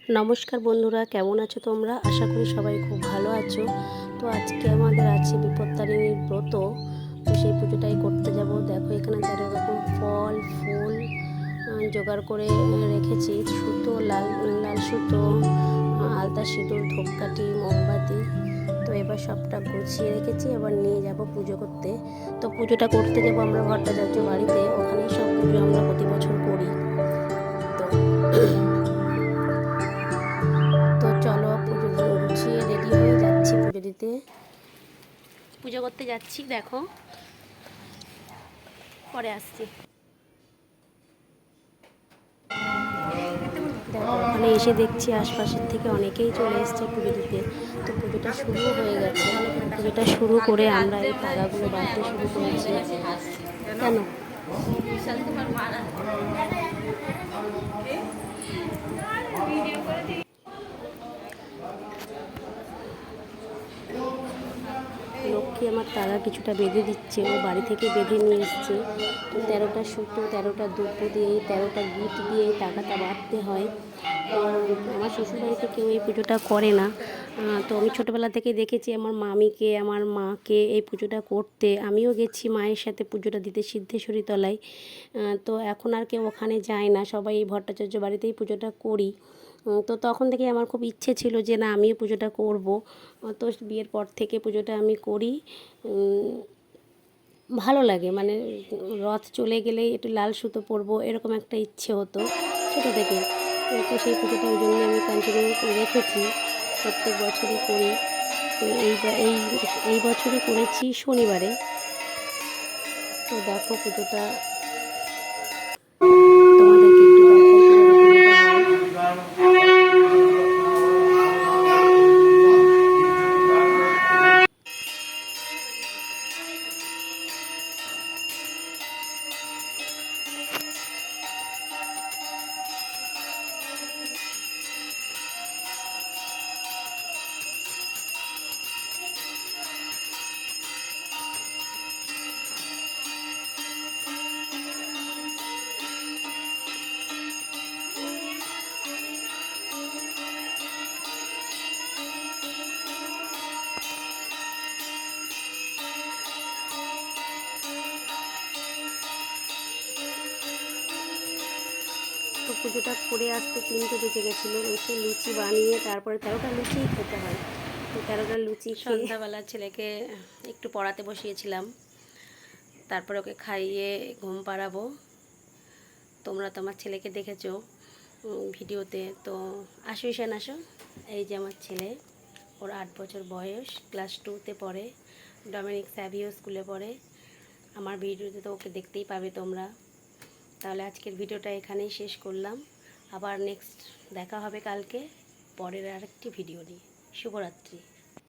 নমস্কার বন্ধুরা, কেমন আছো তোমরা? আশা করি সবাই খুব ভালো আছো। তো আজকে আমাদের আছে বিপত্তারিণীর ব্রত। তো সেই পুজোটাই করতে যাব। দেখো এখানে 13 রকম ফল ফুল জোগাড় করে রেখেছি। সুতো, লাল লাল সুতো, আলতা, সিঁদুর, ধূপকাঠি, মোমবাতি। তো এবার সবটা গুছিয়ে রেখেছি, এবার নিয়ে যাব পুজো করতে। তো পুজোটা করতে যাব আমরা ভট্টাচার্য বাড়িতে, ওখানেই সব পুজো আমরা প্রতি বছর করি। তো তো চলো পুজো গুছিয়ে রেডি হয়ে যাচ্ছি পুজো দিতে, পুজো করতে যাচ্ছি। দেখো পরে আসছি। দেখো ওখানে এসে দেখছি আশপাশের থেকে অনেকেই চলে এসছে পুজো দিতে। তো পুজোটা শুরু হয়ে গেছে। পুজোটা শুরু করে আমরা এই তাগাগুলো বাঁধতে শুরু করেছি। কেন লক্ষ্মী আমার তারা কিছুটা বেঁধে দিচ্ছে, ও বাড়ি থেকে বেঁধে নিয়ে এসছে। তো 13টা সুতো, 13টা দুব্বো দিয়ে, 13টা গিট দিয়ে টাকাটা বাঁধতে হয়। তো আমার শ্বশুরবাড়িতে কেউ এই পুজোটা করে না। তো আমি ছোটোবেলা থেকে দেখেছি আমার মামিকে, আমার মাকে এই পুজোটা করতে। আমিও গেছি মায়ের সাথে পুজোটা দিতে সিদ্ধেশ্বরী তলায়। তো এখন আর কেউ ওখানে যায় না, সবাই এই ভট্টাচার্য বাড়িতেই পুজোটা করি। তো তখন থেকে আমার খুব ইচ্ছে ছিল যে না আমিও পুজোটা করব। তো বিয়ের পর থেকে পুজোটা আমি করি। ভালো লাগে, মানে রথ চলে গেলেই একটু লাল সুতো পরবো, এরকম একটা ইচ্ছে হতো ছোটো থেকে। তো সেই পুজোটা ওই জন্য আমি কন্টিনিউ রেখেছি, প্রত্যেক বছরই করি। তো এই এই বছরই করেছি শনিবারে। তো দেখো পুজোটা তোমাদেরকে একটু দেখাই কীভাবে পুজোটা হয়। তো পুজোটা করে আসতে 3টে বেজে গেছিলো। এসে লুচি বানিয়ে তারপরে 13টা লুচিই খেতে হয়। তো 13টা লুচি খেয়ে সন্ধ্যাবেলা ছেলেকে একটু পড়াতে বসিয়েছিলাম, তারপরে ওকে খাইয়ে ঘুম পাড়াবো। তোমরা তো আমার ছেলেকে দেখেছো ভিডিওতে। তো আসো ঈশান আসো, এই যে আমার ছেলে, ওর 8 বছর বয়স, ক্লাস 2তে পড়ে, ডমিনিক স্যাভিও স্কুলে পড়ে। আমার ভিডিওতে তো ওকে দেখতেই পাবে তোমরা। তাহলে আজকের ভিডিওটা এখানেই শেষ করলাম। আবার নেক্সট দেখা হবে কালকে পরের আরেকটি ভিডিও নিয়ে। শুভরাত্রি।